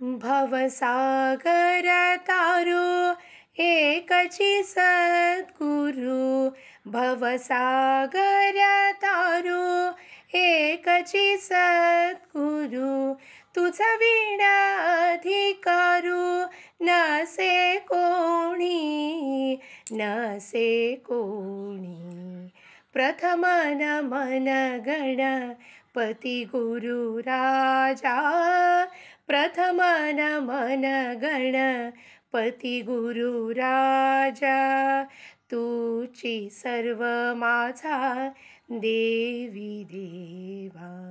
भवसागर तारो एकची सद्गुरु. भवसागर तारो एकची सद्गुरु. तुझा विणा अधिकारू नसे कोणी, नसे कोणी. प्रथम नमन गणपती गुरु राजा. प्रथम नमन गणपती गुरु राजा. तूची सर्व माझा देवी देवा.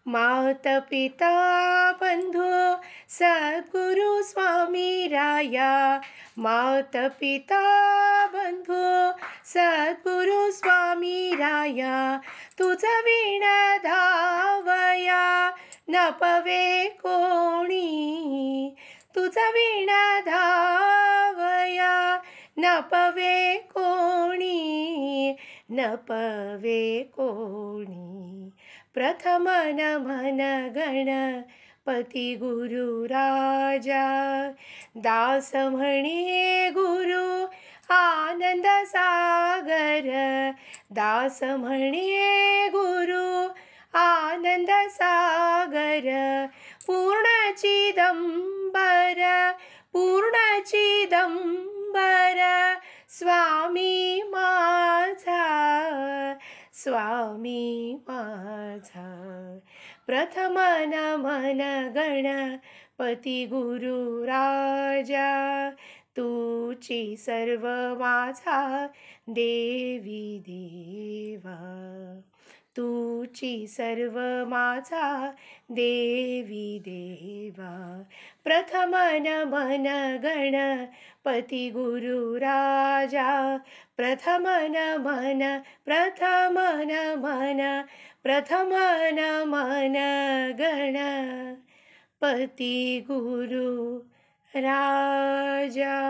मात पिता बंधू सद्गुरु स्वामी राया. मात पिता बंधू सद्गुरु स्वामी राया. तुझा विणा धावया न पवे कोणी. तुझा विणा धावया न पवे कोणी, न पवे कोणी. प्रथम नमन गणपती गुरु राजा. दास म्हणे गुरु आनंद सागर. दास म्हणे गुरु आनंद सागर. पूर्ण चिदंबर, पूर्ण चिदंबर स्वामी माझा, स्वामी माझा. प्रथम नमन गणपती गुरु राजा. तूची सर्व माझा देवी देवा. तूची सर्व माझा देवी देवा. प्रथम नमन गणपती गुरु राजा. प्रथम नमन, प्रथम नमन, प्रथम नमन गणपती गुरु राजा.